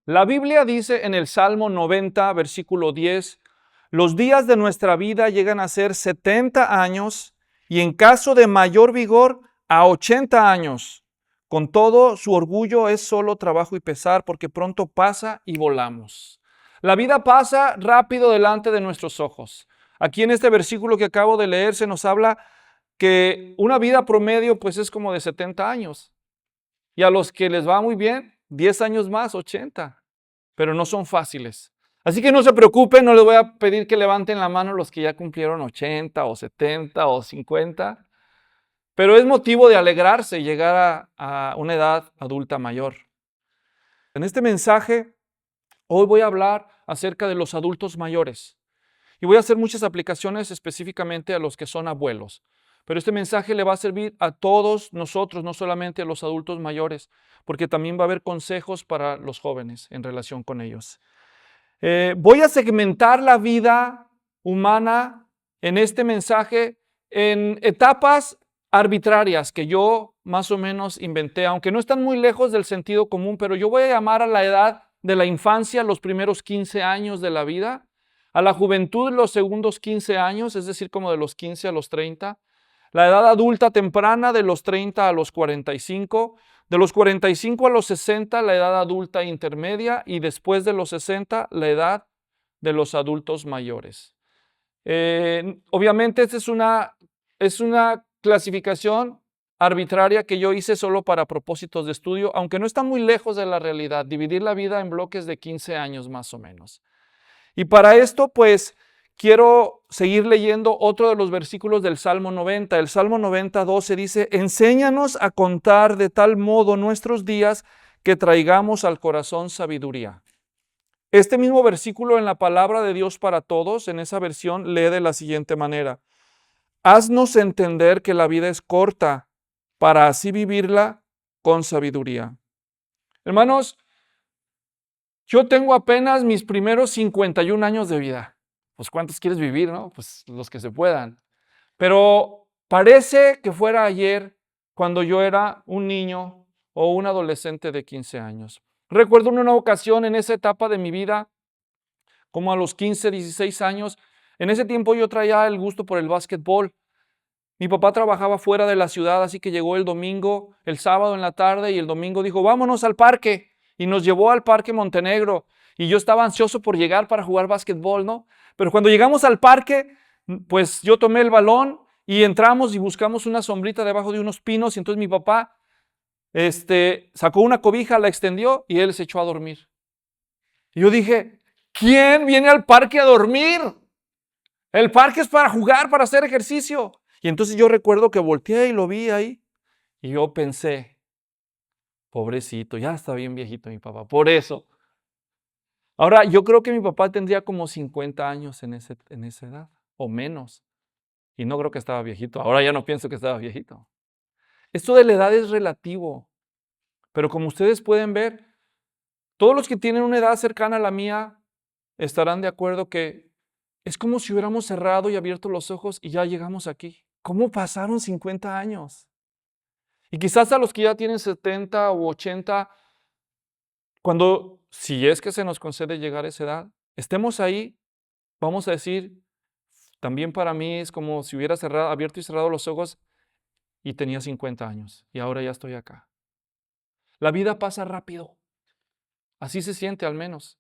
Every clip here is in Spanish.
La Biblia dice en el Salmo 90, versículo 10, los días de nuestra vida llegan a ser 70 años y en caso de mayor vigor a 80 años. Con todo, su orgullo es solo trabajo y pesar porque pronto pasa y volamos. La vida pasa rápido delante de nuestros ojos. Aquí en este versículo que acabo de leer se nos habla que una vida promedio pues es como de 70 años. Y a los que les va muy bien, 10 años más, 80. Pero no son fáciles. Así que no se preocupen, no les voy a pedir que levanten la mano los que ya cumplieron 80 o 70 o 50. Pero es motivo de alegrarse llegar a una edad adulta mayor. En este mensaje, hoy voy a hablar acerca de los adultos mayores. Y voy a hacer muchas aplicaciones específicamente a los que son abuelos. Pero este mensaje le va a servir a todos nosotros, no solamente a los adultos mayores, porque también va a haber consejos para los jóvenes en relación con ellos. Voy a segmentar la vida humana en este mensaje en etapas arbitrarias que yo más o menos inventé, aunque no están muy lejos del sentido común, pero yo voy a llamar a la edad de la infancia los primeros 15 años de la vida, a la juventud los segundos 15 años, es decir, como de los 15 a los 30, la edad adulta temprana de los 30 a los 45, de los 45 a los 60 la edad adulta intermedia y después de los 60 la edad de los adultos mayores. Obviamente esta es una clasificación arbitraria que yo hice solo para propósitos de estudio, aunque no está muy lejos de la realidad, dividir la vida en bloques de 15 años más o menos. Y para esto, pues, quiero seguir leyendo otro de los versículos del Salmo 90. El Salmo 90, 12 dice, enséñanos a contar de tal modo nuestros días que traigamos al corazón sabiduría. Este mismo versículo en la palabra de Dios para todos, en esa versión, lee de la siguiente manera. Haznos entender que la vida es corta para así vivirla con sabiduría. Hermanos, yo tengo apenas mis primeros 51 años de vida. Pues ¿cuántos quieres vivir, no? Pues los que se puedan. Pero parece que fuera ayer cuando yo era un niño o un adolescente de 15 años. Recuerdo en una ocasión en esa etapa de mi vida, como a los 15, 16 años, en ese tiempo yo traía el gusto por el básquetbol. Mi papá trabajaba fuera de la ciudad, así que llegó el domingo, el sábado en la tarde, y el domingo dijo, vámonos al parque. Y nos llevó al Parque Montenegro. Y yo estaba ansioso por llegar para jugar básquetbol, ¿no? Pero cuando llegamos al parque, pues yo tomé el balón y entramos y buscamos una sombrita debajo de unos pinos. Y entonces mi papá sacó una cobija, la extendió y él se echó a dormir. Y yo dije, ¿quién viene al parque a dormir? El parque es para jugar, para hacer ejercicio. Y entonces yo recuerdo que volteé y lo vi ahí. Y yo pensé, pobrecito, ya está bien viejito mi papá, por eso. Ahora, yo creo que mi papá tendría como 50 años en esa edad, o menos. Y no creo que estaba viejito. Ahora ya no pienso que estaba viejito. Esto de la edad es relativo. Pero como ustedes pueden ver, todos los que tienen una edad cercana a la mía estarán de acuerdo que es como si hubiéramos cerrado y abierto los ojos y ya llegamos aquí. ¿Cómo pasaron 50 años? Y quizás a los que ya tienen 70 u 80, cuando, si es que se nos concede llegar a esa edad, estemos ahí, vamos a decir, también para mí es como si hubiera abierto y cerrado los ojos y tenía 50 años y ahora ya estoy acá. La vida pasa rápido. Así se siente al menos.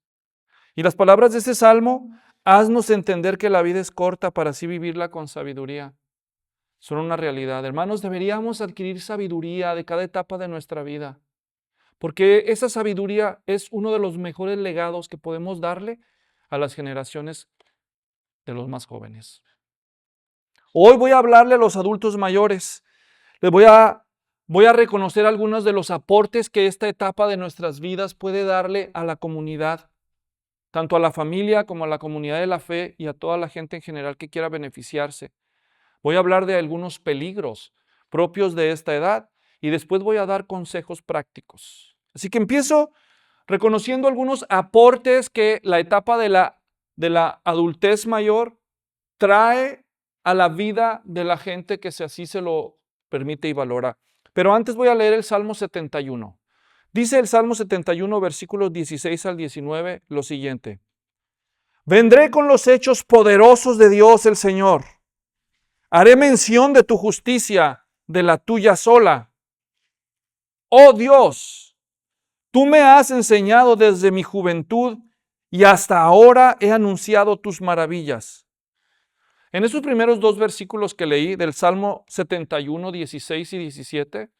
Y las palabras de este salmo, haznos entender que la vida es corta para así vivirla con sabiduría. Son una realidad. Hermanos, deberíamos adquirir sabiduría de cada etapa de nuestra vida, porque esa sabiduría es uno de los mejores legados que podemos darle a las generaciones de los más jóvenes. Hoy voy a hablarle a los adultos mayores. Voy a reconocer algunos de los aportes que esta etapa de nuestras vidas puede darle a la comunidad, tanto a la familia como a la comunidad de la fe y a toda la gente en general que quiera beneficiarse. Voy a hablar de algunos peligros propios de esta edad y después voy a dar consejos prácticos. Así que empiezo reconociendo algunos aportes que la etapa de la adultez mayor trae a la vida de la gente que así se lo permite y valora. Pero antes voy a leer el Salmo 71. Dice el Salmo 71, versículos 16 al 19, lo siguiente. Vendré con los hechos poderosos de Dios el Señor. Haré mención de tu justicia, de la tuya sola. Oh Dios, tú me has enseñado desde mi juventud y hasta ahora he anunciado tus maravillas. En esos primeros dos versículos que leí del Salmo 71, 16 y 17,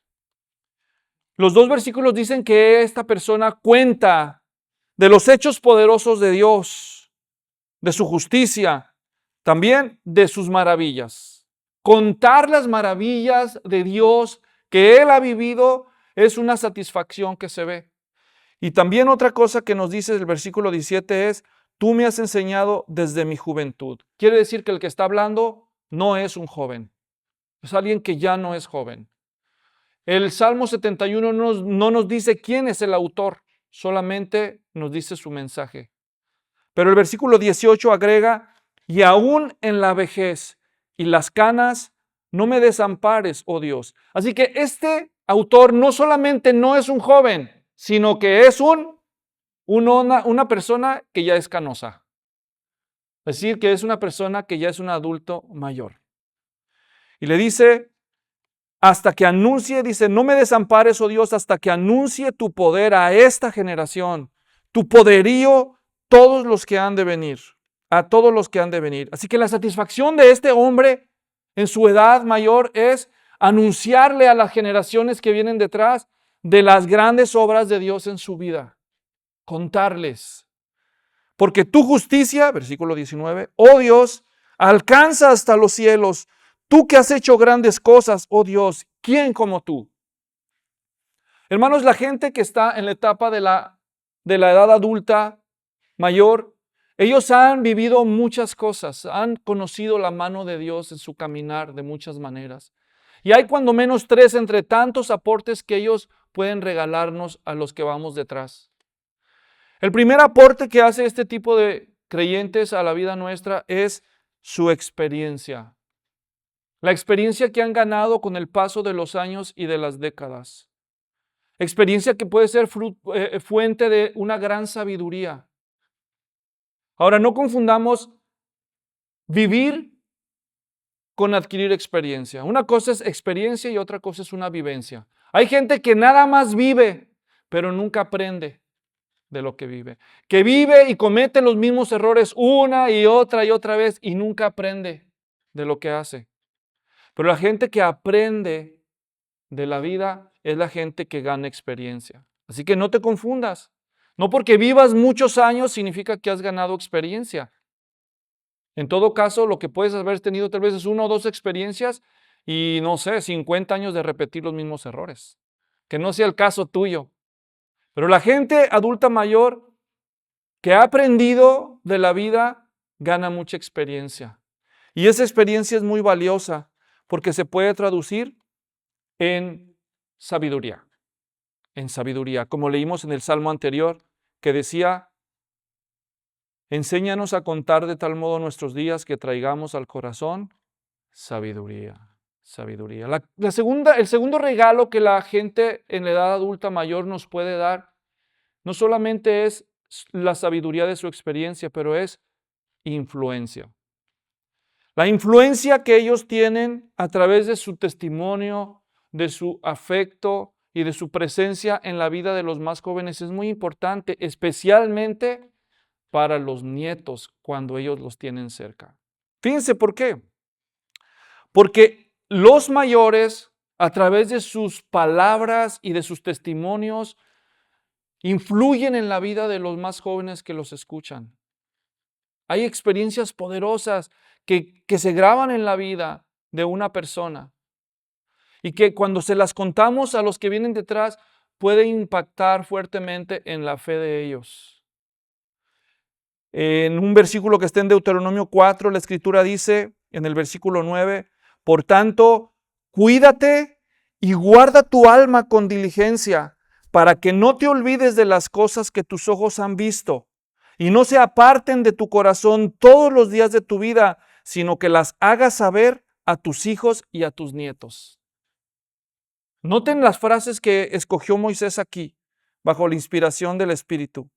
los dos versículos dicen que esta persona cuenta de los hechos poderosos de Dios, de su justicia, también de sus maravillas. Contar las maravillas de Dios que él ha vivido es una satisfacción que se ve. Y también otra cosa que nos dice el versículo 17 es, tú me has enseñado desde mi juventud. Quiere decir que el que está hablando no es un joven, es alguien que ya no es joven. El Salmo 71 no nos dice quién es el autor, solamente nos dice su mensaje. Pero el versículo 18 agrega, y aún en la vejez y las canas, no me desampares, oh Dios. Así que este autor no solamente no es un joven, sino que es una persona que ya es canosa. Es decir, que es una persona que ya es un adulto mayor. Y le dice, hasta que anuncie, dice, no me desampares, oh Dios, hasta que anuncie tu poder a esta generación, tu poderío, todos los que han de venir, a todos los que han de venir. Así que la satisfacción de este hombre en su edad mayor es anunciarle a las generaciones que vienen detrás de las grandes obras de Dios en su vida. Contarles. Porque tu justicia, versículo 19, oh Dios, alcanza hasta los cielos. Tú que has hecho grandes cosas, oh Dios, ¿quién como tú? Hermanos, la gente que está en la etapa de la edad adulta mayor, ellos han vivido muchas cosas, han conocido la mano de Dios en su caminar de muchas maneras. Y hay cuando menos tres entre tantos aportes que ellos pueden regalarnos a los que vamos detrás. El primer aporte que hace este tipo de creyentes a la vida nuestra es su experiencia. La experiencia que han ganado con el paso de los años y de las décadas. Experiencia que puede ser fuente de una gran sabiduría. Ahora, no confundamos vivir con adquirir experiencia. Una cosa es experiencia y otra cosa es una vivencia. Hay gente que nada más vive, pero nunca aprende de lo que vive. Que vive y comete los mismos errores una y otra vez y nunca aprende de lo que hace. Pero la gente que aprende de la vida es la gente que gana experiencia. Así que no te confundas. No porque vivas muchos años significa que has ganado experiencia. En todo caso, lo que puedes haber tenido tal vez es una o dos experiencias y no sé, 50 años de repetir los mismos errores. Que no sea el caso tuyo. Pero la gente adulta mayor que ha aprendido de la vida gana mucha experiencia. Y esa experiencia es muy valiosa porque se puede traducir en sabiduría. En sabiduría, como leímos en el Salmo anterior, que decía, enséñanos a contar de tal modo nuestros días que traigamos al corazón sabiduría. Sabiduría. El segundo regalo que la gente en la edad adulta mayor nos puede dar, no solamente es la sabiduría de su experiencia, pero es influencia. La influencia que ellos tienen a través de su testimonio, de su afecto y de su presencia en la vida de los más jóvenes es muy importante, especialmente para los nietos cuando ellos los tienen cerca. Fíjense por qué. Porque los mayores, a través de sus palabras y de sus testimonios, influyen en la vida de los más jóvenes que los escuchan. Hay experiencias poderosas que se graban en la vida de una persona y que cuando se las contamos a los que vienen detrás puede impactar fuertemente en la fe de ellos. En un versículo que está en Deuteronomio 4, la Escritura dice en el versículo 9, por tanto, cuídate y guarda tu alma con diligencia para que no te olvides de las cosas que tus ojos han visto y no se aparten de tu corazón todos los días de tu vida, sino que las hagas saber a tus hijos y a tus nietos. Noten las frases que escogió Moisés aquí. bajo la inspiración del Espíritu.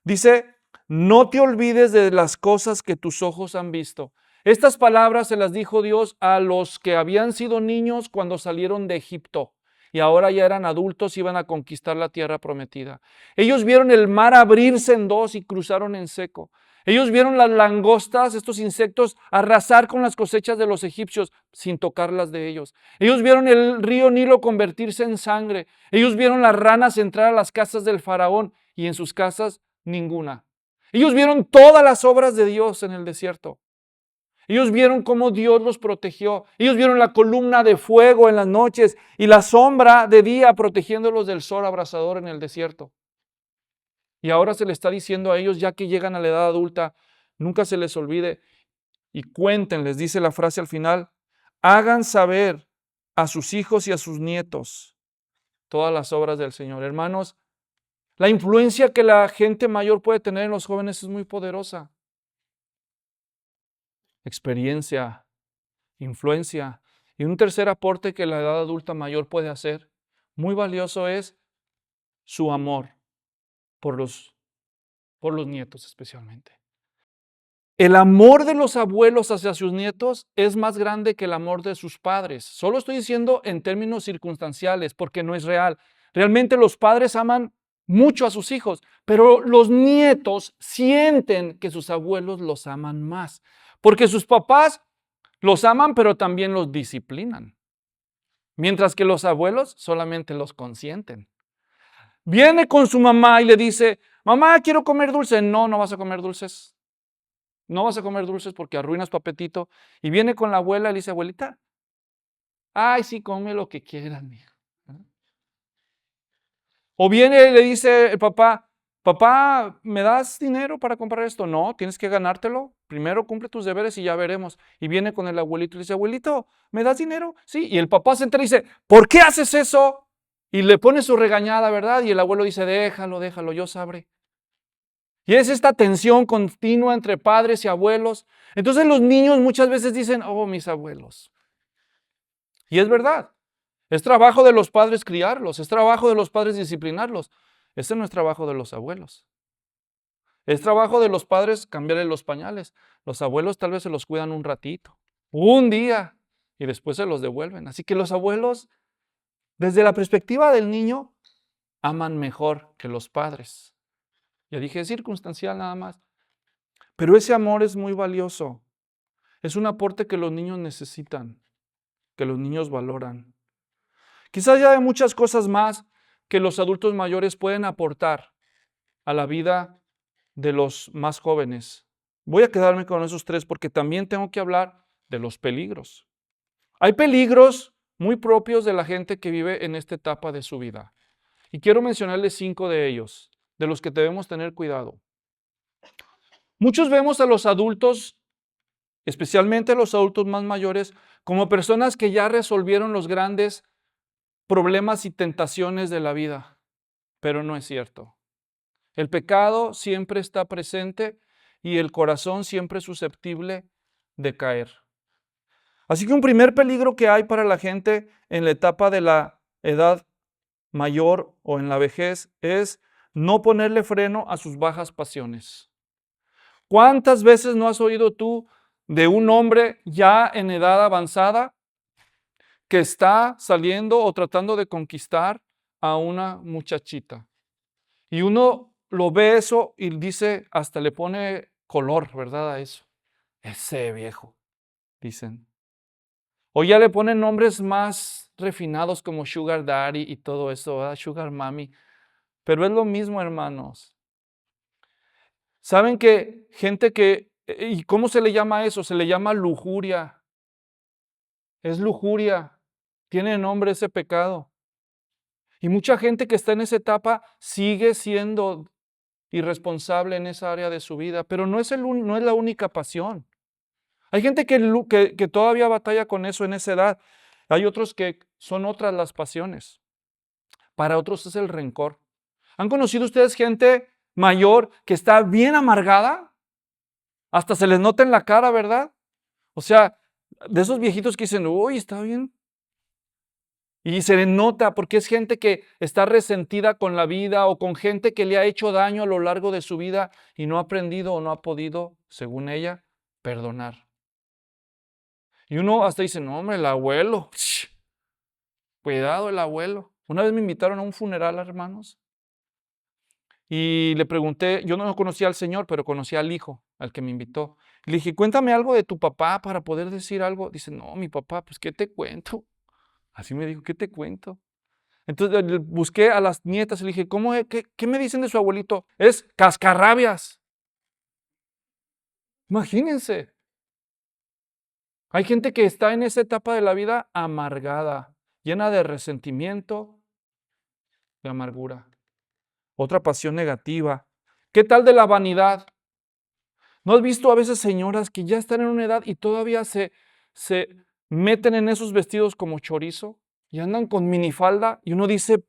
Dice, no te olvides de las cosas que tus ojos han visto. Estas palabras se las dijo Dios a los que habían sido niños cuando salieron de Egipto y ahora ya eran adultos y iban a conquistar la tierra prometida. Ellos vieron el mar abrirse en dos y cruzaron en seco. Ellos vieron las langostas, estos insectos, arrasar con las cosechas de los egipcios sin tocarlas de ellos. Ellos vieron el río Nilo convertirse en sangre. Ellos vieron las ranas entrar a las casas del faraón y en sus casas ninguna. Ellos vieron todas las obras de Dios en el desierto. Ellos vieron cómo Dios los protegió. Ellos vieron la columna de fuego en las noches y la sombra de día protegiéndolos del sol abrasador en el desierto. Y ahora se le está diciendo a ellos, ya que llegan a la edad adulta, nunca se les olvide y cuenten, les dice la frase al final, hagan saber a sus hijos y a sus nietos todas las obras del Señor. Hermanos, la influencia que la gente mayor puede tener en los jóvenes es muy poderosa. Experiencia, influencia. Y un tercer aporte que la edad adulta mayor puede hacer, muy valioso, es su amor por los nietos especialmente. El amor de los abuelos hacia sus nietos es más grande que el amor de sus padres. Solo estoy diciendo en términos circunstanciales porque no es real. Realmente los padres aman mucho a sus hijos, pero los nietos sienten que sus abuelos los aman más, porque sus papás los aman, pero también los disciplinan, mientras que los abuelos solamente los consienten. Viene con su mamá y le dice, mamá, quiero comer dulce. No, no vas a comer dulces. No vas a comer dulces porque arruinas tu apetito. Y viene con la abuela y le dice, abuelita, ay, sí, come lo que quieras, mijo. O viene y le dice el papá, papá, ¿me das dinero para comprar esto? No, tienes que ganártelo. Primero cumple tus deberes y ya veremos. Y viene con el abuelito y le dice, abuelito, ¿me das dinero? Sí. Y el papá se entera y dice, ¿por qué haces eso? Y le pone su regañada, ¿verdad? Y el abuelo dice, déjalo, déjalo, yo sabré. Y es esta tensión continua entre padres y abuelos. Entonces los niños muchas veces dicen, oh, mis abuelos. Y es verdad. Es trabajo de los padres criarlos, es trabajo de los padres disciplinarlos. Ese no es trabajo de los abuelos. Es trabajo de los padres cambiarle los pañales. Los abuelos tal vez se los cuidan un ratito, un día, y después se los devuelven. Así que los abuelos, desde la perspectiva del niño, aman mejor que los padres. Ya dije, es circunstancial nada más. Pero ese amor es muy valioso. Es un aporte que los niños necesitan, que los niños valoran. Quizás ya hay muchas cosas más que los adultos mayores pueden aportar a la vida de los más jóvenes. Voy a quedarme con esos tres porque también tengo que hablar de los peligros. Hay peligros muy propios de la gente que vive en esta etapa de su vida. Y quiero mencionarles 5 de ellos, de los que debemos tener cuidado. Muchos vemos a los adultos, especialmente a los adultos más mayores, como personas que ya resolvieron los grandes problemas y tentaciones de la vida, pero no es cierto. El pecado siempre está presente y el corazón siempre es susceptible de caer. Así que un primer peligro que hay para la gente en la etapa de la edad mayor o en la vejez es no ponerle freno a sus bajas pasiones. ¿Cuántas veces no has oído tú de un hombre ya en edad avanzada que está saliendo o tratando de conquistar a una muchachita? Y uno lo ve eso y dice, hasta le pone color, ¿verdad? A eso. Ese viejo, dicen. O ya le ponen nombres más refinados como Sugar Daddy y todo eso, ¿verdad? Sugar Mommy. Pero es lo mismo, hermanos. ¿Saben que gente que, y cómo se le llama eso? Se le llama lujuria. Es lujuria. Tiene nombre ese pecado. Y mucha gente que está en esa etapa sigue siendo irresponsable en esa área de su vida, pero no es la única pasión. Hay gente que todavía batalla con eso en esa edad. Hay otros que son otras las pasiones. Para otros es el rencor. ¿Han conocido ustedes gente mayor que está bien amargada? Hasta se les nota en la cara, ¿verdad? O sea, de esos viejitos que dicen, uy, está bien. Y se le nota porque es gente que está resentida con la vida o con gente que le ha hecho daño a lo largo de su vida y no ha aprendido o no ha podido, según ella, perdonar. Y uno hasta dice, no, hombre, el abuelo, cuidado el abuelo. Una vez me invitaron a un funeral, hermanos, y le pregunté, yo no conocía al señor, pero conocía al hijo, al que me invitó. Le dije, cuéntame algo de tu papá para poder decir algo. Dice, no, mi papá, pues, ¿qué te cuento? Así me dijo, ¿qué te cuento? Entonces busqué a las nietas y le dije, ¿cómo es? ¿Qué me dicen de su abuelito? Es cascarrabias. Imagínense. Hay gente que está en esa etapa de la vida amargada, llena de resentimiento, de amargura. Otra pasión negativa. ¿Qué tal de la vanidad? ¿No has visto a veces señoras que ya están en una edad y todavía se meten en esos vestidos como chorizo y andan con minifalda y uno dice,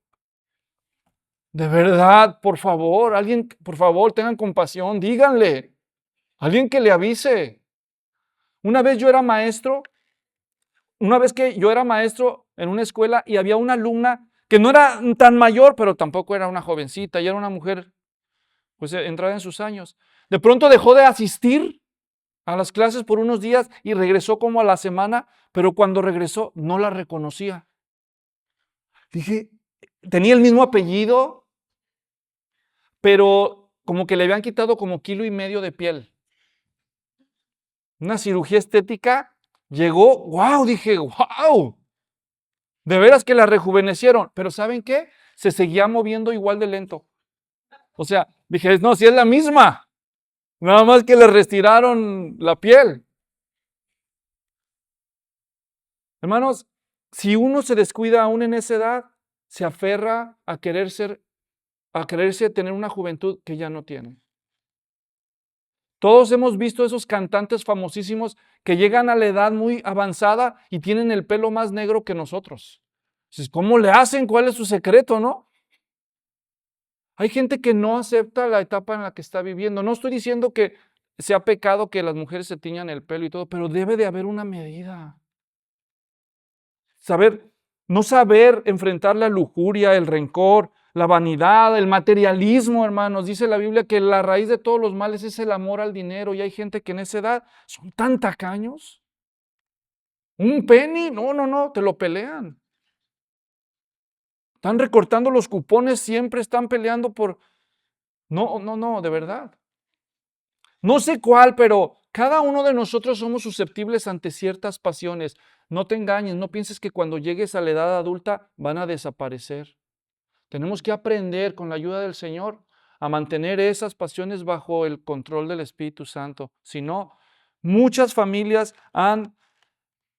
de verdad, por favor, alguien, por favor, tengan compasión, díganle, alguien que le avise. Una vez que yo era maestro en una escuela y había una alumna que no era tan mayor, pero tampoco era una jovencita, y era una mujer, pues entrada en sus años. De pronto dejó de asistir a las clases por unos días y regresó como a la semana, pero cuando regresó no la reconocía. Dije, tenía el mismo apellido, pero como que le habían quitado como 1,5 kilos de piel. Una cirugía estética, llegó, wow, dije, wow, de veras que la rejuvenecieron, pero ¿saben qué? Se seguía moviendo igual de lento. O sea, dije, no, si es la misma, nada más que le retiraron la piel. Hermanos, si uno se descuida aún en esa edad, se aferra a quererse tener una juventud que ya no tiene. Todos hemos visto esos cantantes famosísimos que llegan a la edad muy avanzada y tienen el pelo más negro que nosotros. ¿Cómo le hacen? ¿Cuál es su secreto, no? Hay gente que no acepta la etapa en la que está viviendo. No estoy diciendo que sea pecado que las mujeres se tiñan el pelo y todo, pero debe de haber una medida. No saber enfrentar la lujuria, el rencor, la vanidad, el materialismo, hermanos. Dice la Biblia que la raíz de todos los males es el amor al dinero, y hay gente que en esa edad son tan tacaños. Un penny, no, te lo pelean. Están recortando los cupones, siempre están peleando por... No, de verdad. No sé cuál, pero cada uno de nosotros somos susceptibles ante ciertas pasiones. No te engañes, no pienses que cuando llegues a la edad adulta van a desaparecer. Tenemos que aprender con la ayuda del Señor a mantener esas pasiones bajo el control del Espíritu Santo. Si no, muchas familias han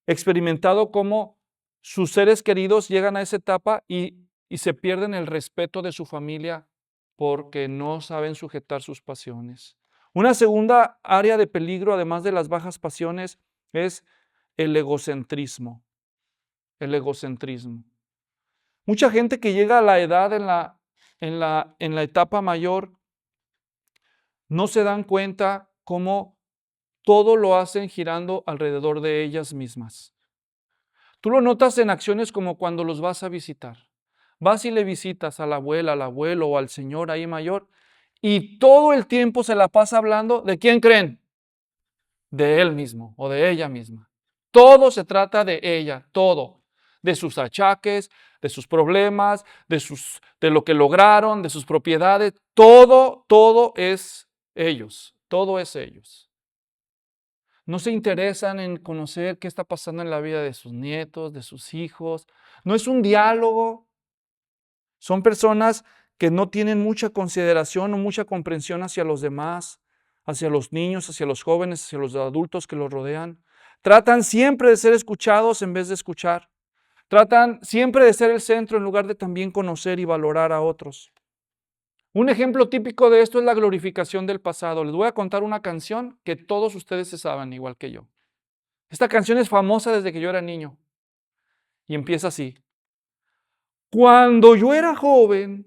experimentado cómo sus seres queridos llegan a esa etapa y se pierden el respeto de su familia porque no saben sujetar sus pasiones. Una segunda área de peligro, además de las bajas pasiones, es el egocentrismo. El egocentrismo. Mucha gente que llega a la edad en la etapa mayor no se dan cuenta cómo todo lo hacen girando alrededor de ellas mismas. Tú lo notas en acciones como cuando los vas a visitar. Vas y le visitas a la abuela, al abuelo o al señor ahí mayor y todo el tiempo se la pasa hablando ¿de quién creen? De él mismo o de ella misma. Todo se trata de ella, todo. De sus achaques, de sus problemas, de lo que lograron, de sus propiedades. Todo es ellos. Todo es ellos. No se interesan en conocer qué está pasando en la vida de sus nietos, de sus hijos. No es un diálogo. Son personas que no tienen mucha consideración o mucha comprensión hacia los demás, hacia los niños, hacia los jóvenes, hacia los adultos que los rodean. Tratan siempre de ser escuchados en vez de escuchar. Tratan siempre de ser el centro en lugar de también conocer y valorar a otros. Un ejemplo típico de esto es la glorificación del pasado. Les voy a contar una canción que todos ustedes se saben, igual que yo. Esta canción es famosa desde que yo era niño y empieza así. Cuando yo era joven,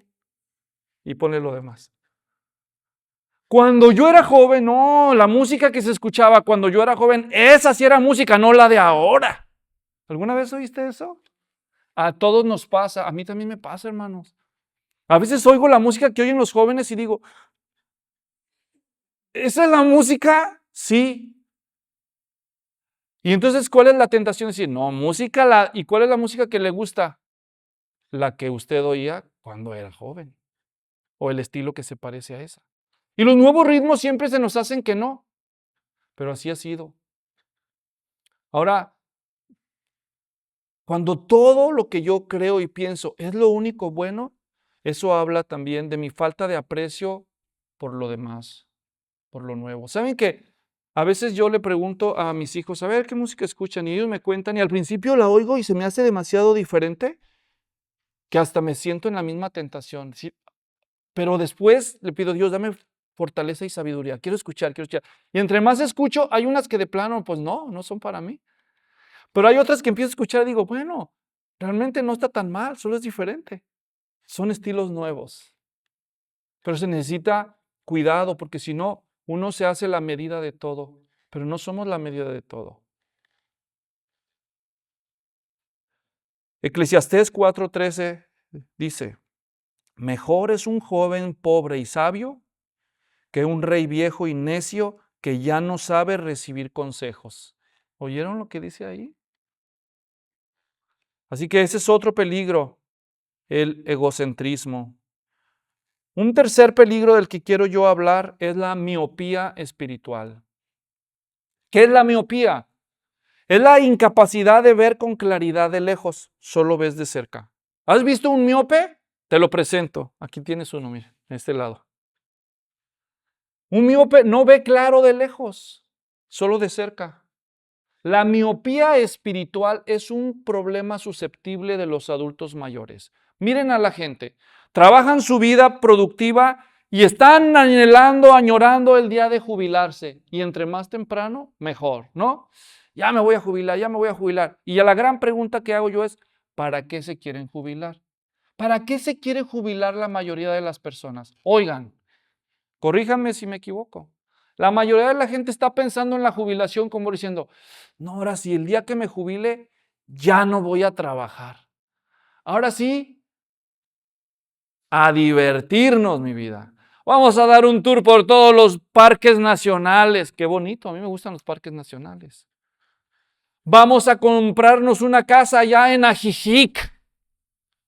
y ponle lo demás. Cuando yo era joven, no, la música que se escuchaba cuando yo era joven, esa sí era música, no la de ahora. ¿Alguna vez oíste eso? A todos nos pasa, a mí también me pasa, hermanos. A veces oigo la música que oyen los jóvenes y digo, ¿esa es la música? Sí. Y entonces, ¿cuál es la tentación? Decir, no, ¿y cuál es la música que le gusta? La que usted oía cuando era joven, o el estilo que se parece a esa. Y los nuevos ritmos siempre se nos hacen que no, pero así ha sido. Ahora, cuando todo lo que yo creo y pienso es lo único bueno, eso habla también de mi falta de aprecio por lo demás, por lo nuevo. ¿Saben que a veces yo le pregunto a mis hijos, a ver qué música escuchan? Y ellos me cuentan y al principio la oigo y se me hace demasiado diferente que hasta me siento en la misma tentación. ¿Sí? Pero después le pido a Dios, dame fortaleza y sabiduría. Quiero escuchar, quiero escuchar. Y entre más escucho, hay unas que de plano, pues no son para mí. Pero hay otras que empiezo a escuchar y digo, bueno, realmente no está tan mal, solo es diferente. Son estilos nuevos. Pero se necesita cuidado porque si no, uno se hace la medida de todo, pero no somos la medida de todo. Eclesiastés 4:13 dice, mejor es un joven pobre y sabio que un rey viejo y necio que ya no sabe recibir consejos. ¿Oyeron lo que dice ahí? Así que ese es otro peligro, el egocentrismo. Un tercer peligro del que quiero yo hablar es la miopía espiritual. ¿Qué es la miopía? Es la incapacidad de ver con claridad de lejos, solo ves de cerca. ¿Has visto un miope? Te lo presento. Aquí tienes uno, mira, en este lado. Un miope no ve claro de lejos, solo de cerca. La miopía espiritual es un problema susceptible de los adultos mayores. Miren a la gente, trabajan su vida productiva y están anhelando, añorando el día de jubilarse. Y entre más temprano, mejor, ¿no? Ya me voy a jubilar, ya me voy a jubilar. Y la gran pregunta que hago yo es, ¿para qué se quieren jubilar? ¿Para qué se quiere jubilar la mayoría de las personas? Oigan, corríjanme si me equivoco. La mayoría de la gente está pensando en la jubilación como diciendo, no, ahora sí, el día que me jubile, ya no voy a trabajar. Ahora sí, a divertirnos, mi vida. Vamos a dar un tour por todos los parques nacionales. Qué bonito, a mí me gustan los parques nacionales. Vamos a comprarnos una casa allá en Ajijic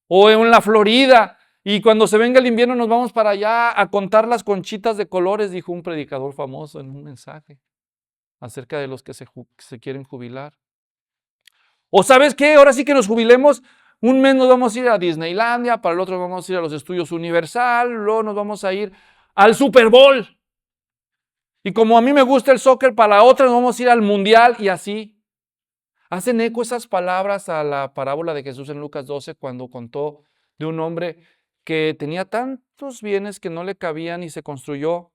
o en la Florida. Y cuando se venga el invierno nos vamos para allá a contar las conchitas de colores, dijo un predicador famoso en un mensaje acerca de los que se quieren jubilar. O ¿sabes qué? Ahora sí que nos jubilemos, un mes nos vamos a ir a Disneylandia, para el otro vamos a ir a los estudios Universal, luego nos vamos a ir al Super Bowl. Y como a mí me gusta el soccer, para la otra nos vamos a ir al Mundial y así. Hacen eco esas palabras a la parábola de Jesús en Lucas 12 cuando contó de un hombre que tenía tantos bienes que no le cabían y se construyó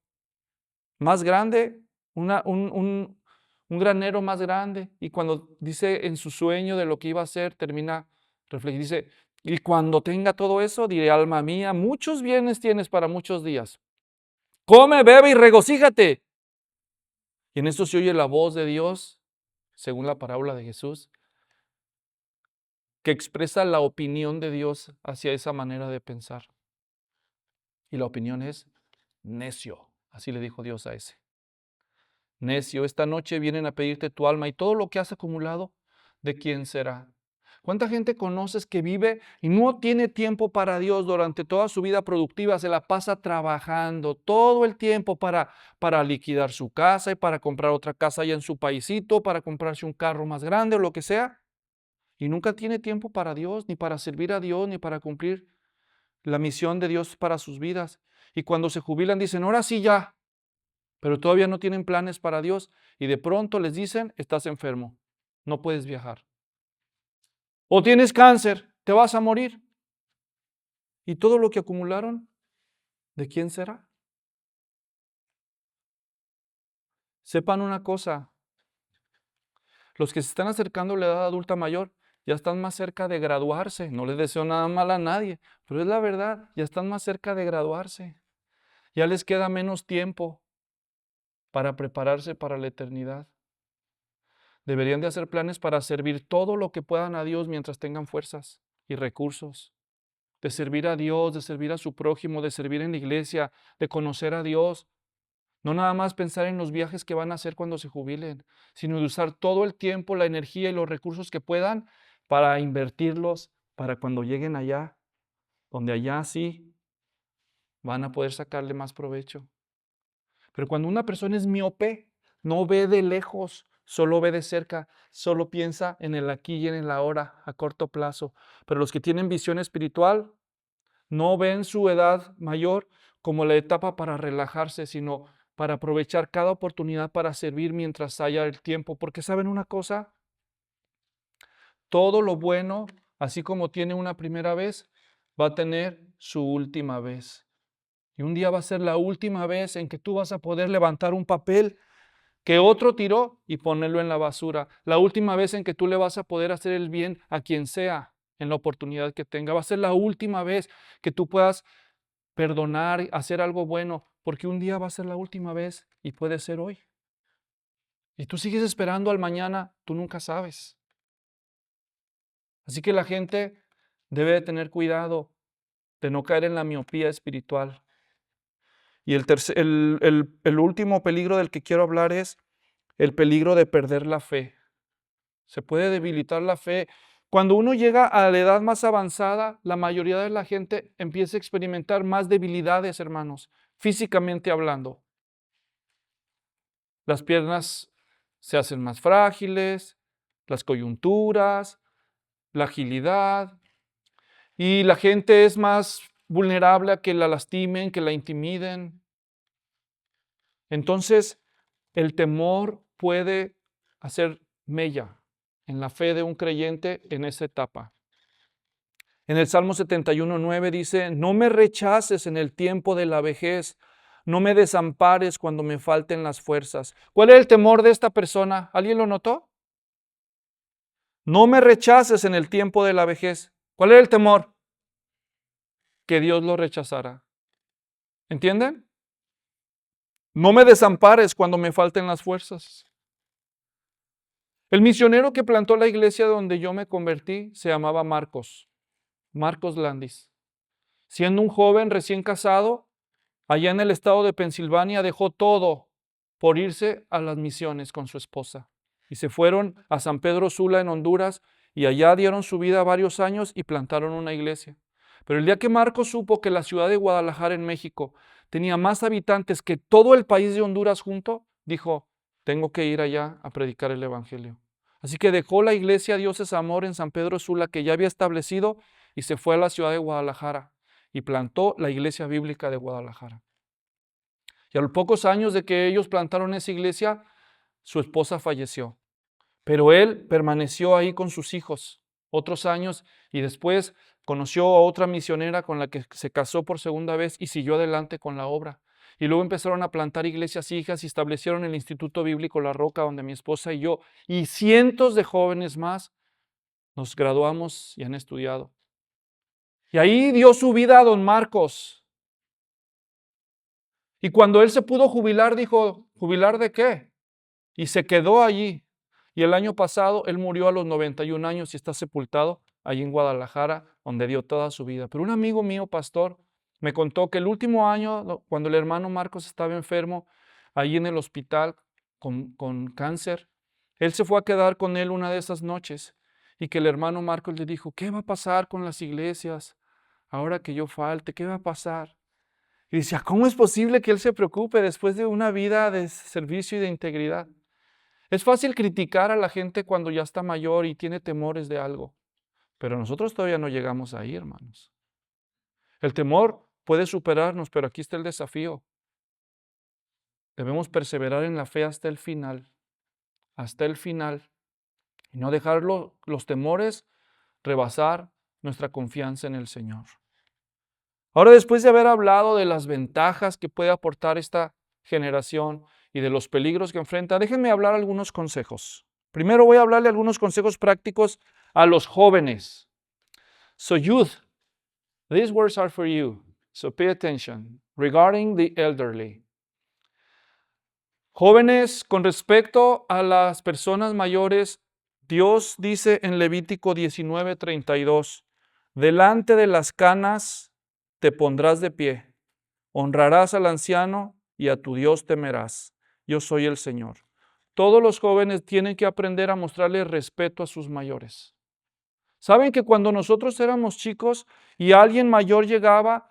más grande, un granero más grande. Y cuando dice en su sueño de lo que iba a hacer, termina reflexión. Dice, y cuando tenga todo eso, diré, alma mía, muchos bienes tienes para muchos días. Come, bebe y regocíjate. Y en esto se oye la voz de Dios, según la parábola de Jesús, que expresa la opinión de Dios hacia esa manera de pensar. Y la opinión es necio. Así le dijo Dios a ese. Necio, esta noche vienen a pedirte tu alma y todo lo que has acumulado, ¿de quién será? ¿Cuánta gente conoces que vive y no tiene tiempo para Dios durante toda su vida productiva? Se la pasa trabajando todo el tiempo para liquidar su casa y para comprar otra casa allá en su paisito, para comprarse un carro más grande o lo que sea. Y nunca tiene tiempo para Dios, ni para servir a Dios, ni para cumplir la misión de Dios para sus vidas. Y cuando se jubilan dicen, ahora sí ya, pero todavía no tienen planes para Dios y de pronto les dicen, estás enfermo, no puedes viajar. O tienes cáncer, te vas a morir. ¿Y todo lo que acumularon, de quién será? Sepan una cosa, los que se están acercando a la edad adulta mayor ya están más cerca de graduarse. No les deseo nada mal a nadie, pero es la verdad, ya están más cerca de graduarse. Ya les queda menos tiempo para prepararse para la eternidad. Deberían de hacer planes para servir todo lo que puedan a Dios mientras tengan fuerzas. y recursos, de servir a Dios, de servir a su prójimo, de servir en la iglesia, de conocer a Dios. No nada más pensar en los viajes que van a hacer cuando se jubilen, sino de usar todo el tiempo, la energía y los recursos que puedan para invertirlos para cuando lleguen allá, donde allá sí van a poder sacarle más provecho. Pero cuando una persona es miope, no ve de lejos, solo ve de cerca, solo piensa en el aquí y en el ahora, a corto plazo. Pero los que tienen visión espiritual no ven su edad mayor como la etapa para relajarse, sino para aprovechar cada oportunidad para servir mientras haya el tiempo. Porque ¿saben una cosa? Todo lo bueno, así como tiene una primera vez, va a tener su última vez. Y un día va a ser la última vez en que tú vas a poder levantar un papel que otro tiró y ponerlo en la basura. La última vez en que tú le vas a poder hacer el bien a quien sea en la oportunidad que tenga. Va a ser la última vez que tú puedas perdonar, hacer algo bueno, porque un día va a ser la última vez y puede ser hoy. Y tú sigues esperando al mañana, tú nunca sabes. Así que la gente debe de tener cuidado de no caer en la miopía espiritual. Y el último peligro del que quiero hablar es el peligro de perder la fe. Se puede debilitar la fe. Cuando uno llega a la edad más avanzada, la mayoría de la gente empieza a experimentar más debilidades, hermanos, físicamente hablando. Las piernas se hacen más frágiles, las coyunturas, la agilidad, y la gente es más vulnerable a que la lastimen, que la intimiden. Entonces, el temor puede hacer mella en la fe de un creyente en esa etapa. En el Salmo 71:9 dice, no me rechaces en el tiempo de la vejez, no me desampares cuando me falten las fuerzas. ¿Cuál es el temor de esta persona? ¿Alguien lo notó? No me rechaces en el tiempo de la vejez. ¿Cuál era el temor? Que Dios lo rechazara. ¿Entienden? No me desampares cuando me falten las fuerzas. El misionero que plantó la iglesia donde yo me convertí se llamaba Marcos Landis. Siendo un joven recién casado, allá en el estado de Pensilvania, dejó todo por irse a las misiones con su esposa. Y se fueron a San Pedro Sula en Honduras y allá dieron su vida varios años y plantaron una iglesia. Pero el día que Marcos supo que la ciudad de Guadalajara en México tenía más habitantes que todo el país de Honduras junto, dijo, tengo que ir allá a predicar el evangelio. Así que dejó la iglesia Dios es Amor en San Pedro Sula que ya había establecido y se fue a la ciudad de Guadalajara y plantó la iglesia bíblica de Guadalajara. Y a los pocos años de que ellos plantaron esa iglesia, su esposa falleció. Pero él permaneció ahí con sus hijos otros años y después conoció a otra misionera con la que se casó por segunda vez y siguió adelante con la obra. Y luego empezaron a plantar iglesias hijas y establecieron el Instituto Bíblico La Roca, donde mi esposa y yo y cientos de jóvenes más nos graduamos y han estudiado. Y ahí dio su vida a don Marcos. Y cuando él se pudo jubilar, dijo, ¿jubilar de qué? Y se quedó allí. Y el año pasado él murió a los 91 años y está sepultado allí en Guadalajara, donde dio toda su vida. Pero un amigo mío, pastor, me contó que el último año, cuando el hermano Marcos estaba enfermo, allí en el hospital con cáncer, él se fue a quedar con él una de esas noches y que el hermano Marcos le dijo, ¿qué va a pasar con las iglesias ahora que yo falte? ¿Qué va a pasar? Y decía, ¿cómo es posible que él se preocupe después de una vida de servicio y de integridad? Es fácil criticar a la gente cuando ya está mayor y tiene temores de algo, pero nosotros todavía no llegamos ahí, hermanos. El temor puede superarnos, pero aquí está el desafío. Debemos perseverar en la fe hasta el final, y no dejar los temores rebasar nuestra confianza en el Señor. Ahora, después de haber hablado de las ventajas que puede aportar esta generación y de los peligros que enfrenta, déjenme hablar algunos consejos. Primero voy a hablarle algunos consejos prácticos a los jóvenes. So youth, these words are for you. So pay attention. Regarding the elderly. Jóvenes, con respecto a las personas mayores, Dios dice en Levítico 19:32, delante de las canas te pondrás de pie, honrarás al anciano y a tu Dios temerás. Yo soy el Señor. Todos los jóvenes tienen que aprender a mostrarle respeto a sus mayores. ¿Saben que cuando nosotros éramos chicos y alguien mayor llegaba,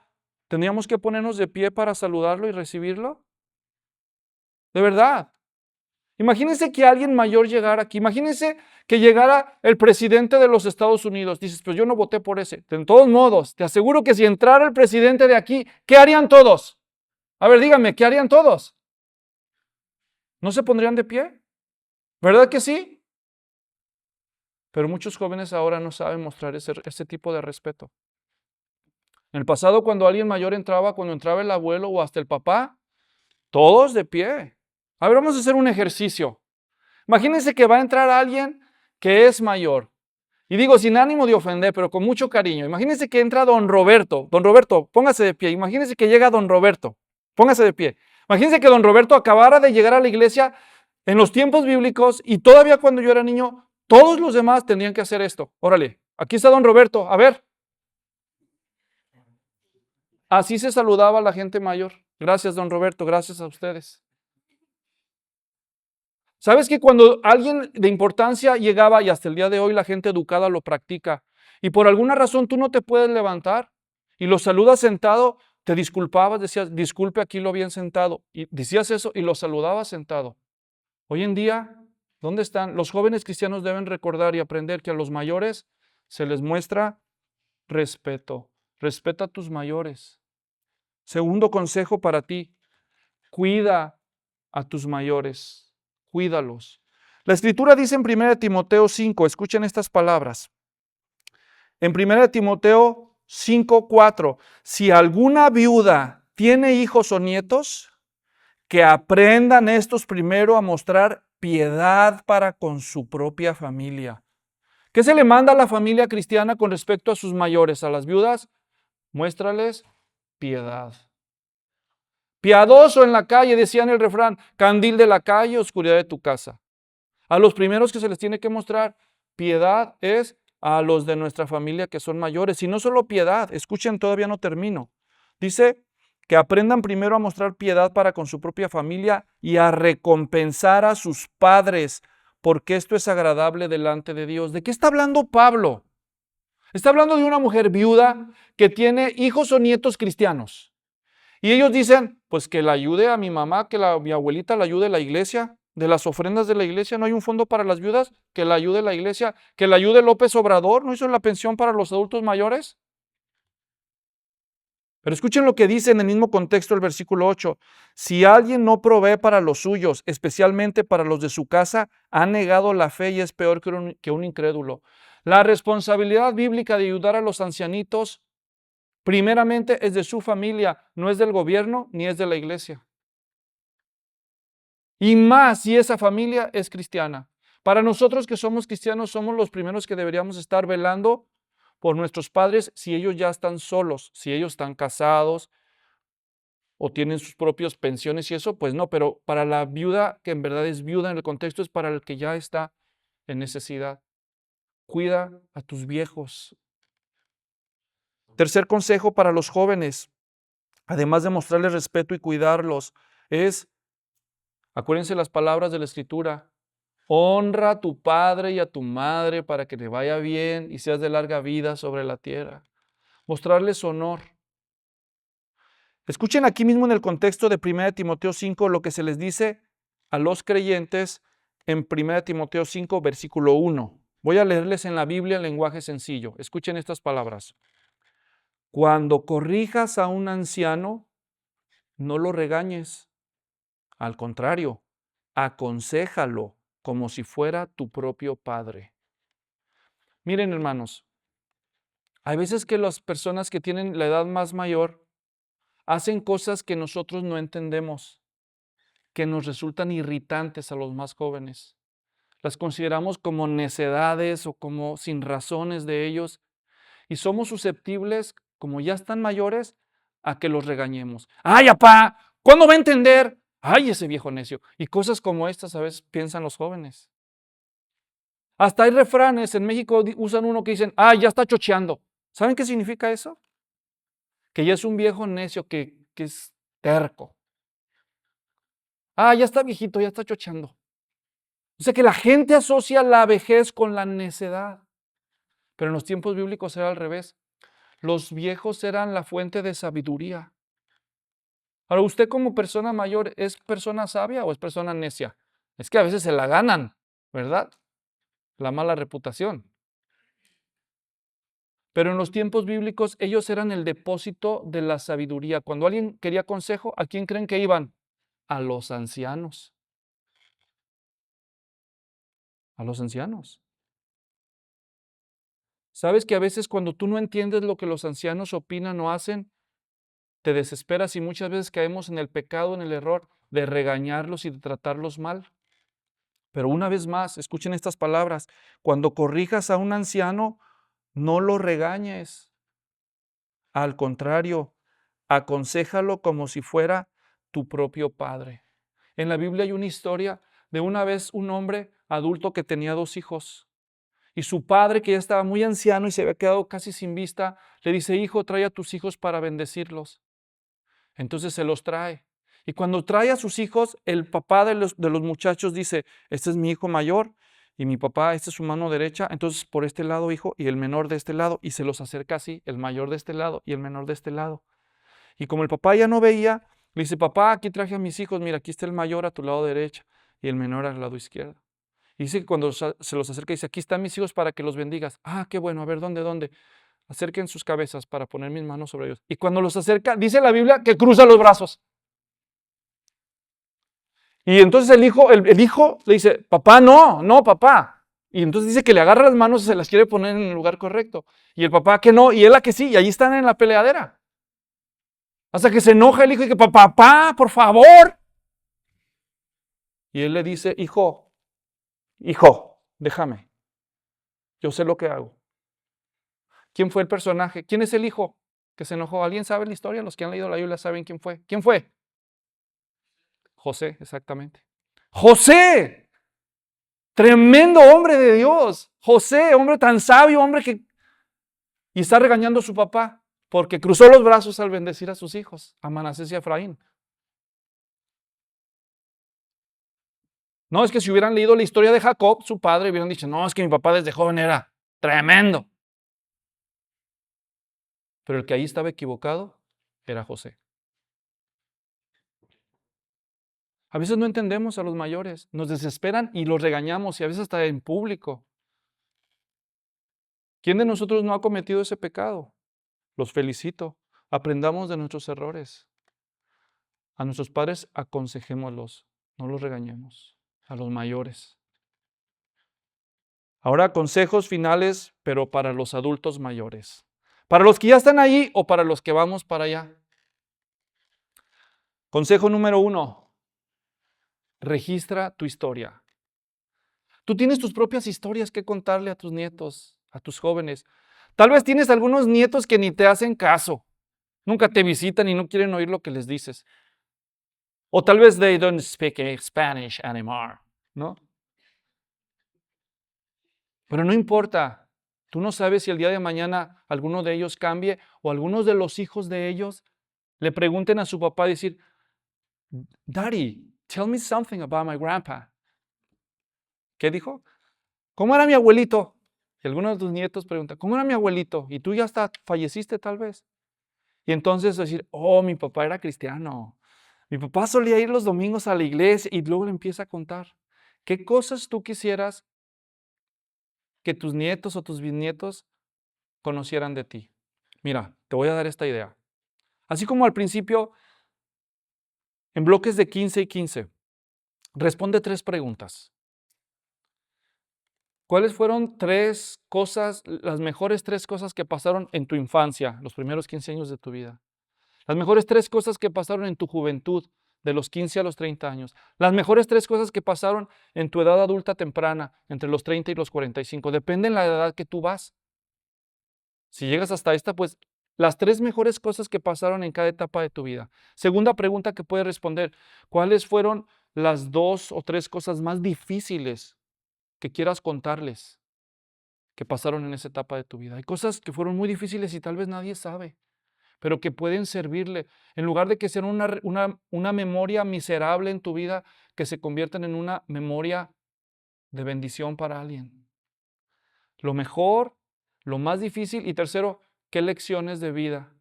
teníamos que ponernos de pie para saludarlo y recibirlo? De verdad. Imagínense que alguien mayor llegara aquí. Imagínense que llegara el presidente de los Estados Unidos. Dices, pues yo no voté por ese. De todos modos, te aseguro que si entrara el presidente de aquí, ¿qué harían todos? A ver, díganme, ¿qué harían todos? ¿No se pondrían de pie? ¿Verdad que sí? Pero muchos jóvenes ahora no saben mostrar ese tipo de respeto. En el pasado, cuando alguien mayor entraba, cuando entraba el abuelo o hasta el papá, todos de pie. A ver, vamos a hacer un ejercicio. Imagínense que va a entrar alguien que es mayor. Y digo sin ánimo de ofender, pero con mucho cariño. Imagínense que entra don Roberto. Don Roberto, póngase de pie. Imagínense que llega don Roberto. Póngase de pie. Imagínense que don Roberto acabara de llegar a la iglesia en los tiempos bíblicos y todavía cuando yo era niño, todos los demás tendrían que hacer esto. Órale, aquí está don Roberto. A ver. Así se saludaba a la gente mayor. Gracias, don Roberto. Gracias a ustedes. ¿Sabes que cuando alguien de importancia llegaba, y hasta el día de hoy la gente educada lo practica, y por alguna razón tú no te puedes levantar y lo saludas sentado, te disculpabas, decías, disculpe, aquí lo habían sentado, y decías eso y lo saludabas sentado? Hoy en día, ¿dónde están? Los jóvenes cristianos deben recordar y aprender que a los mayores se les muestra respeto. Respeta a tus mayores. Segundo consejo para ti, cuida a tus mayores. Cuídalos. La Escritura dice en 1 Timoteo 5, escuchen estas palabras. En 1 Timoteo 5:4, si alguna viuda tiene hijos o nietos, que aprendan estos primero a mostrar piedad para con su propia familia. ¿Qué se le manda a la familia cristiana con respecto a sus mayores, a las viudas? Muéstrales piedad. Piadoso en la calle, decía en el refrán, candil de la calle, oscuridad de tu casa. A los primeros que se les tiene que mostrar piedad es a los de nuestra familia que son mayores. Y no solo piedad, escuchen, todavía no termino. Dice que aprendan primero a mostrar piedad para con su propia familia y a recompensar a sus padres, porque esto es agradable delante de Dios. ¿De qué está hablando Pablo? Está hablando de una mujer viuda que tiene hijos o nietos cristianos. Y ellos dicen, pues que la ayude a mi mamá, que mi abuelita la ayude la iglesia, de las ofrendas de la iglesia, no hay un fondo para las viudas, que la ayude la iglesia, que la ayude López Obrador, ¿no hizo la pensión para los adultos mayores? Pero escuchen lo que dice en el mismo contexto el versículo 8. Si alguien no provee para los suyos, especialmente para los de su casa, ha negado la fe y es peor que un incrédulo. La responsabilidad bíblica de ayudar a los ancianitos primeramente es de su familia, no es del gobierno ni es de la iglesia. Y más si esa familia es cristiana. Para nosotros que somos cristianos somos los primeros que deberíamos estar velando por nuestros padres si ellos ya están solos, si ellos están casados o tienen sus propias pensiones y eso, pues no, pero para la viuda que en verdad es viuda en el contexto es para el que ya está en necesidad. Cuida a tus viejos. Tercer consejo para los jóvenes, además de mostrarles respeto y cuidarlos, es, acuérdense las palabras de la Escritura, honra a tu padre y a tu madre para que te vaya bien y seas de larga vida sobre la tierra. Mostrarles honor. Escuchen aquí mismo en el contexto de 1 Timoteo 5 lo que se les dice a los creyentes en 1 Timoteo 5, versículo 1. Voy a leerles en la Biblia en lenguaje sencillo. Escuchen estas palabras. Cuando corrijas a un anciano, no lo regañes. Al contrario, aconséjalo como si fuera tu propio padre. Miren, hermanos, hay veces que las personas que tienen la edad más mayor hacen cosas que nosotros no entendemos, que nos resultan irritantes a los más jóvenes. Las consideramos como necedades o como sin razones de ellos y somos susceptibles, como ya están mayores, a que los regañemos. ¡Ay, apá! ¿Cuándo va a entender? ¡Ay, ese viejo necio! Y cosas como estas a veces piensan los jóvenes. Hasta hay refranes, en México usan uno que dicen, ¡ay, ya está chocheando! ¿Saben qué significa eso? Que ya es un viejo necio que es terco. Ah, ya está viejito, ya está chochando. O sea que la gente asocia la vejez con la necedad. Pero en los tiempos bíblicos era al revés. Los viejos eran la fuente de sabiduría. Ahora, ¿usted como persona mayor es persona sabia o es persona necia? Es que a veces se la ganan, ¿verdad? La mala reputación. Pero en los tiempos bíblicos ellos eran el depósito de la sabiduría. Cuando alguien quería consejo, ¿a quién creen que iban? A los ancianos. A los ancianos. ¿Sabes que a veces cuando tú no entiendes lo que los ancianos opinan o hacen, te desesperas y muchas veces caemos en el pecado, en el error de regañarlos y de tratarlos mal? Pero una vez más, escuchen estas palabras, cuando corrijas a un anciano, no lo regañes. Al contrario, aconséjalo como si fuera tu propio padre. En la Biblia hay una historia de una vez un hombre adulto que tenía 2 hijos. Y su padre, que ya estaba muy anciano y se había quedado casi sin vista, le dice: hijo, trae a tus hijos para bendecirlos. Entonces se los trae. Y cuando trae a sus hijos, el papá de los muchachos dice: este es mi hijo mayor y mi papá, esta es su mano derecha, entonces por este lado, hijo, y el menor de este lado, y se los acerca así, el mayor de este lado y el menor de este lado. Y como el papá ya no veía, le dice: papá, aquí traje a mis hijos, mira, aquí está el mayor a tu lado derecha y el menor al lado izquierdo. Y dice que cuando se los acerca, dice: aquí están mis hijos para que los bendigas. Ah, qué bueno, a ver, ¿dónde? Acerquen sus cabezas para poner mis manos sobre ellos. Y cuando los acerca, dice la Biblia que cruza los brazos. Y entonces el hijo le dice: papá, no, papá. Y entonces dice que le agarra las manos y se las quiere poner en el lugar correcto. Y el papá que no, y él a que sí, y ahí están en la peleadera. Hasta que se enoja el hijo y que: papá, por favor. Y él le dice: hijo, déjame. Yo sé lo que hago. ¿Quién fue el personaje? ¿Quién es el hijo que se enojó? ¿Alguien sabe la historia? Los que han leído la Biblia saben quién fue. ¿Quién fue? José, exactamente. José, tremendo hombre de Dios. José, hombre tan sabio, hombre que... Y está regañando a su papá porque cruzó los brazos al bendecir a sus hijos, a Manasés y a Efraín. No, es que si hubieran leído la historia de Jacob, su padre, hubieran dicho: no, es que mi papá desde joven era tremendo. Pero el que ahí estaba equivocado era José. A veces no entendemos a los mayores, nos desesperan y los regañamos, y a veces hasta en público. ¿Quién de nosotros no ha cometido ese pecado? Los felicito. Aprendamos de nuestros errores. A nuestros padres aconsejémoslos, no los regañemos. A los mayores. Ahora, consejos finales, pero para los adultos mayores. Para los que ya están ahí o para los que vamos para allá. Consejo número 1. Registra tu historia. Tú tienes tus propias historias que contarle a tus nietos, a tus jóvenes. Tal vez tienes algunos nietos que ni te hacen caso. Nunca te visitan y no quieren oír lo que les dices. O tal vez they don't speak Spanish anymore, ¿no? Pero no importa. Tú no sabes si el día de mañana alguno de ellos cambie o algunos de los hijos de ellos le pregunten a su papá y decir: Daddy, tell me something about my grandpa. ¿Qué dijo? ¿Cómo era mi abuelito? Y algunos de tus nietos preguntan: ¿cómo era mi abuelito? Y tú ya hasta falleciste tal vez. Y entonces decir: oh, mi papá era cristiano. Mi papá solía ir los domingos a la iglesia, y luego le empieza a contar. ¿Qué cosas tú quisieras que tus nietos o tus bisnietos conocieran de ti? Mira, te voy a dar esta idea. Así como al principio, en bloques de 15 y 15, responde 3 preguntas. ¿Cuáles fueron 3 cosas, las mejores 3 cosas que pasaron en tu infancia, los primeros 15 años de tu vida? Las mejores 3 cosas que pasaron en tu juventud, de los 15 a los 30 años. Las mejores 3 cosas que pasaron en tu edad adulta temprana, entre los 30 y los 45. Depende de la edad que tú vas. Si llegas hasta esta, pues las 3 mejores cosas que pasaron en cada etapa de tu vida. Segunda pregunta que puedes responder: ¿cuáles fueron las 2 o 3 cosas más difíciles que quieras contarles? que pasaron en esa etapa de tu vida. Hay cosas que fueron muy difíciles y tal vez nadie sabe, pero que pueden servirle. En lugar de que sean una memoria miserable en tu vida, que se conviertan en una memoria de bendición para alguien. Lo mejor, lo más difícil y tercero, ¿qué lecciones de vida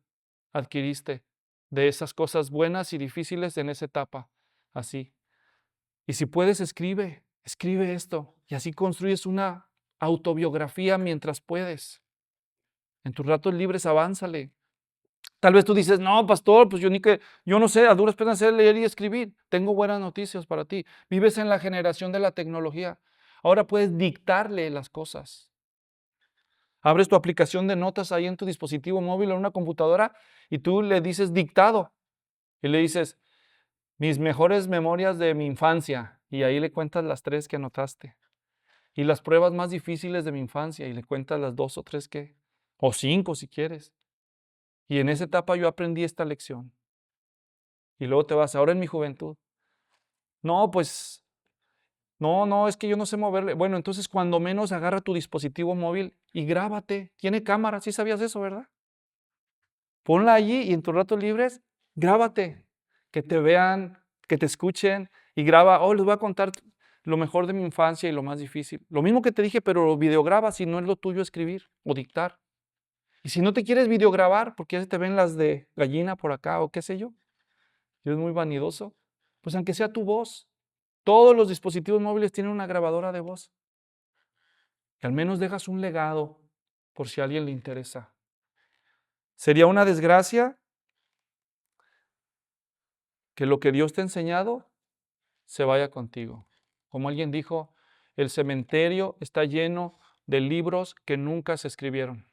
adquiriste de esas cosas buenas y difíciles en esa etapa? Así. Y si puedes, escribe esto y así construyes una autobiografía mientras puedes. En tus ratos libres, avánzale. Tal vez tú dices, no, pastor, pues yo no sé, a duras penas sé leer y escribir. Tengo buenas noticias para ti. Vives en la generación de la tecnología. Ahora puedes dictarle las cosas. Abres tu aplicación de notas ahí en tu dispositivo móvil o en una computadora y tú le dices dictado. Y le dices, mis mejores memorias de mi infancia. Y ahí le cuentas las 3 que anotaste. Y las pruebas más difíciles de mi infancia. Y le cuentas las 2 o 3 o 5 si quieres. Y en esa etapa yo aprendí esta lección. Y luego te vas, ahora en mi juventud. No, pues, no, es que yo no sé moverle. Bueno, entonces cuando menos agarra tu dispositivo móvil y grábate. Tiene cámara, sí sabías eso, ¿verdad? Ponla allí y en tus ratos libres, grábate. Que te vean, que te escuchen y graba. Les voy a contar lo mejor de mi infancia y lo más difícil. Lo mismo que te dije, pero lo videograba si no es lo tuyo escribir o dictar. Y si no te quieres videograbar, porque ya se te ven las de gallina por acá o qué sé yo, y es muy vanidoso, pues aunque sea tu voz, todos los dispositivos móviles tienen una grabadora de voz. Y al menos dejas un legado por si a alguien le interesa. Sería una desgracia que lo que Dios te ha enseñado se vaya contigo. Como alguien dijo, el cementerio está lleno de libros que nunca se escribieron,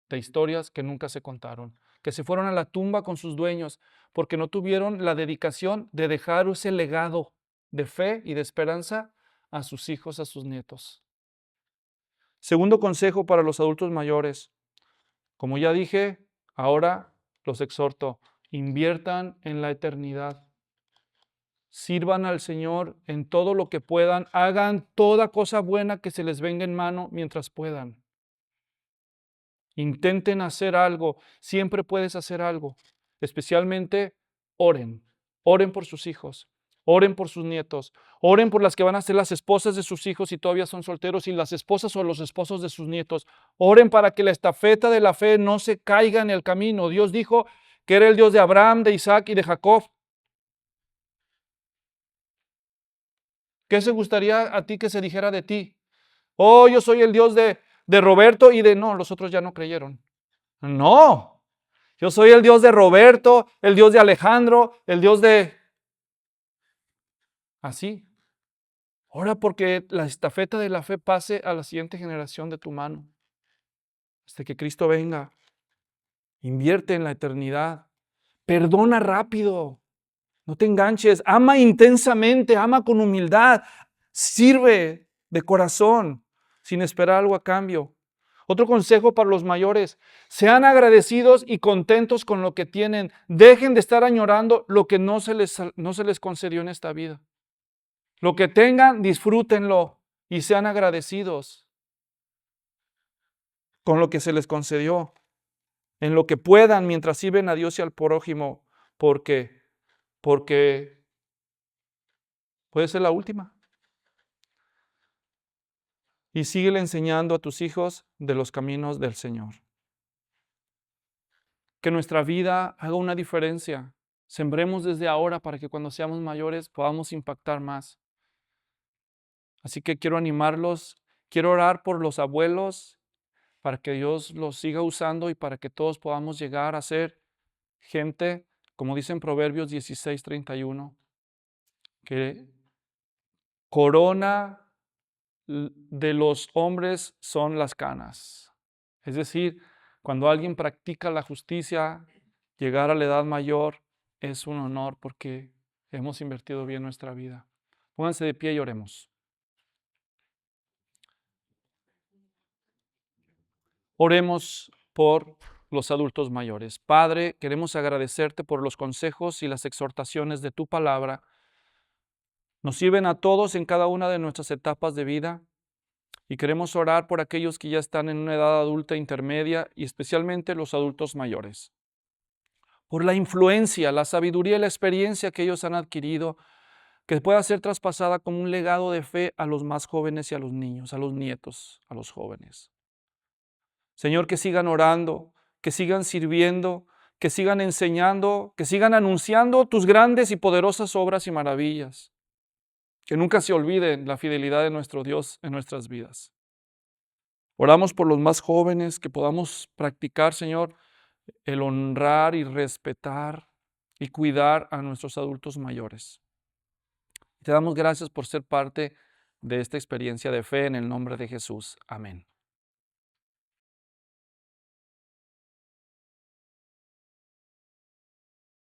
de historias que nunca se contaron, que se fueron a la tumba con sus dueños porque no tuvieron la dedicación de dejar ese legado de fe y de esperanza a sus hijos, a sus nietos. Segundo consejo para los adultos mayores. Como ya dije, ahora los exhorto, inviertan en la eternidad. Sirvan al Señor en todo lo que puedan, hagan toda cosa buena que se les venga en mano mientras puedan. Intenten hacer algo, siempre puedes hacer algo. Especialmente oren por sus hijos, oren por sus nietos, oren por las que van a ser las esposas de sus hijos si todavía son solteros y las esposas o los esposos de sus nietos. Oren para que la estafeta de la fe no se caiga en el camino. Dios dijo que era el Dios de Abraham, de Isaac y de Jacob. ¿Qué se gustaría a ti que se dijera de ti? Oh, yo soy el Dios de Roberto y de... No, los otros ya no creyeron. No, yo soy el Dios de Roberto, el Dios de Alejandro, el Dios de... Así. Ora porque la estafeta de la fe pase a la siguiente generación de tu mano. Hasta que Cristo venga. Invierte en la eternidad. Perdona rápido. No te enganches. Ama intensamente, ama con humildad. Sirve de corazón, sin esperar algo a cambio. Otro consejo para los mayores, sean agradecidos y contentos con lo que tienen. Dejen de estar añorando lo que no se les concedió en esta vida. Lo que tengan, disfrútenlo y sean agradecidos con lo que se les concedió. En lo que puedan mientras sirven a Dios y al prójimo, porque puede ser la última. Y síguele enseñando a tus hijos de los caminos del Señor. Que nuestra vida haga una diferencia. Sembremos desde ahora para que cuando seamos mayores podamos impactar más. Así que quiero animarlos, quiero orar por los abuelos para que Dios los siga usando y para que todos podamos llegar a ser gente, como dice en Proverbios 16:31, que corona de los hombres son las canas. Es decir, cuando alguien practica la justicia, llegar a la edad mayor es un honor porque hemos invertido bien nuestra vida. Pónganse de pie y oremos. Oremos por los adultos mayores. Padre, queremos agradecerte por los consejos y las exhortaciones de tu palabra. Nos sirven a todos en cada una de nuestras etapas de vida Y queremos orar por aquellos que ya están en una edad adulta intermedia y especialmente los adultos mayores. Por la influencia, la sabiduría y la experiencia que ellos han adquirido, que pueda ser traspasada como un legado de fe a los más jóvenes y a los niños, a los nietos, a los jóvenes. Señor, que sigan orando, que sigan sirviendo, que sigan enseñando, que sigan anunciando tus grandes y poderosas obras y maravillas. Que nunca se olviden la fidelidad de nuestro Dios en nuestras vidas. Oramos por los más jóvenes, que podamos practicar, Señor, el honrar y respetar y cuidar a nuestros adultos mayores. Te damos gracias por ser parte de esta experiencia de fe en el nombre de Jesús. Amén.